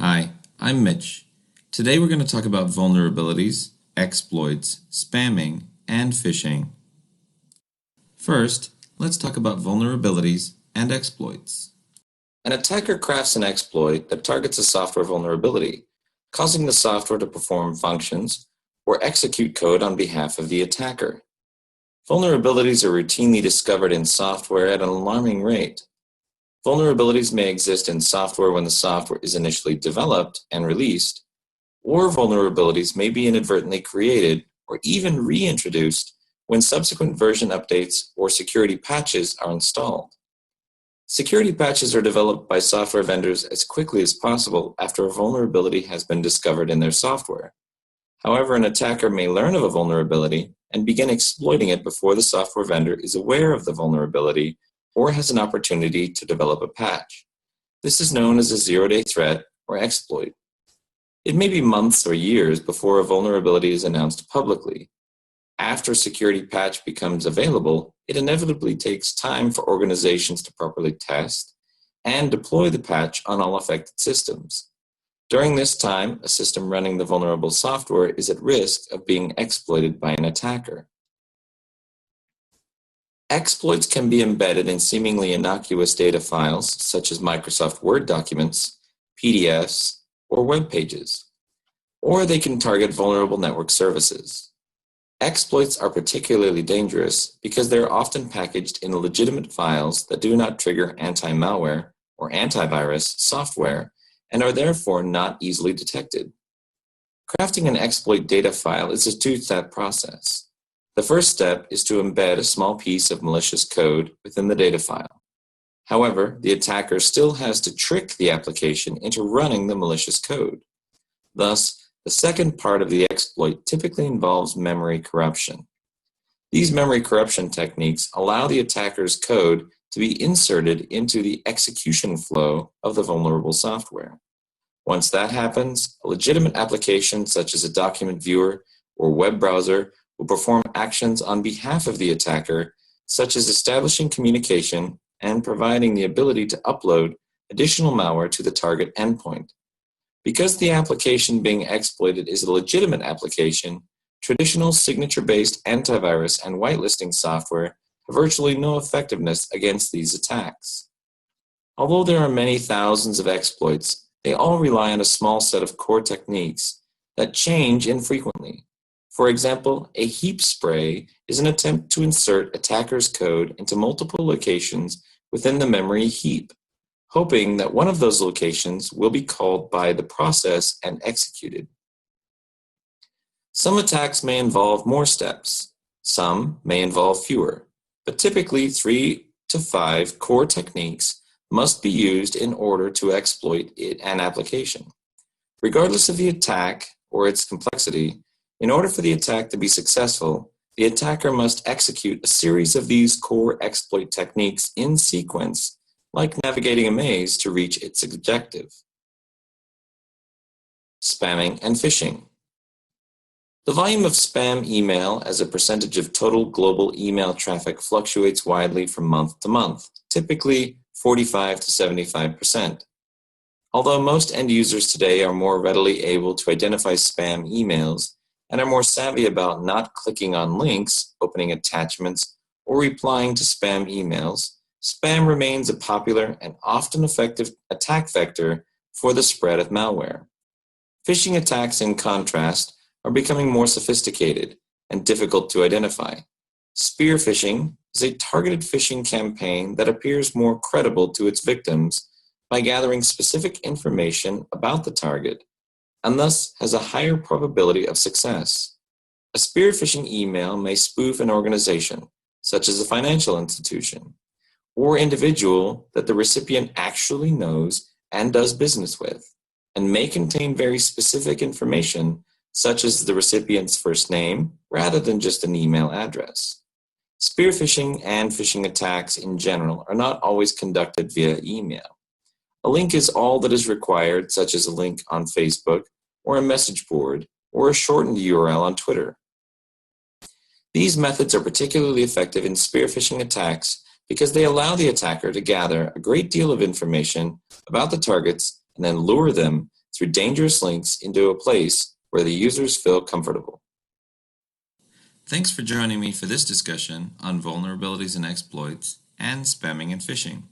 Hi, I'm Mitch. Today we're going to talk about vulnerabilities, exploits, spamming, and phishing. First, let's talk about vulnerabilities and exploits. An attacker crafts an exploit that targets a software vulnerability, causing the software to perform functions or execute code on behalf of the attacker. Vulnerabilities are routinely discovered in software at an alarming rate. Vulnerabilities may exist in software when the software is initially developed and released, or vulnerabilities may be inadvertently created or even reintroduced when subsequent version updates or security patches are installed. Security patches are developed by software vendors as quickly as possible after a vulnerability has been discovered in their software. However, an attacker may learn of a vulnerability and begin exploiting it before the software vendor is aware of the vulnerability or has an opportunity to develop a patch. This is known as a zero-day threat or exploit. It may be months or years before a vulnerability is announced publicly. After a security patch becomes available, it inevitably takes time for organizations to properly test and deploy the patch on all affected systems. During this time, a system running the vulnerable software is at risk of being exploited by an attacker. Exploits can be embedded in seemingly innocuous data files, such as Microsoft Word documents, PDFs, or web pages, or they can target vulnerable network services. Exploits are particularly dangerous because they are often packaged in legitimate files that do not trigger anti-malware or antivirus software and are therefore not easily detected. Crafting an exploit data file is a two-step process. The first step is to embed a small piece of malicious code within the data file. However, the attacker still has to trick the application into running the malicious code. Thus, the second part of the exploit typically involves memory corruption. These memory corruption techniques allow the attacker's code to be inserted into the execution flow of the vulnerable software. Once that happens, a legitimate application such as a document viewer or web browser will perform actions on behalf of the attacker, such as establishing communication and providing the ability to upload additional malware to the target endpoint. Because the application being exploited is a legitimate application, traditional signature-based antivirus and whitelisting software have virtually no effectiveness against these attacks. Although there are many thousands of exploits, they all rely on a small set of core techniques that change infrequently. For example, a heap spray is an attempt to insert attackers' code into multiple locations within the memory heap, hoping that one of those locations will be called by the process and executed. Some attacks may involve more steps. Some may involve fewer, but typically 3 to 5 core techniques must be used in order to exploit an application. Regardless of the attack or its complexity, in order for the attack to be successful, the attacker must execute a series of these core exploit techniques in sequence, like navigating a maze to reach its objective. Spamming and phishing. The volume of spam email as a percentage of total global email traffic fluctuates widely from month to month, typically 45 to 75%. Although most end users today are more readily able to identify spam emails and are more savvy about not clicking on links, opening attachments, or replying to spam emails, spam remains a popular and often effective attack vector for the spread of malware. Phishing attacks, in contrast, are becoming more sophisticated and difficult to identify. Spear phishing is a targeted phishing campaign that appears more credible to its victims by gathering specific information about the target and thus has a higher probability of success. A spear phishing email may spoof an organization, such as a financial institution, or individual that the recipient actually knows and does business with, and may contain very specific information, such as the recipient's first name, rather than just an email address. Spear phishing and phishing attacks in general are not always conducted via email. A link is all that is required, such as a link on Facebook, or a message board, or a shortened URL on Twitter. These methods are particularly effective in spear phishing attacks because they allow the attacker to gather a great deal of information about the targets and then lure them through dangerous links into a place where the users feel comfortable. Thanks for joining me for this discussion on vulnerabilities and exploits and spamming and phishing.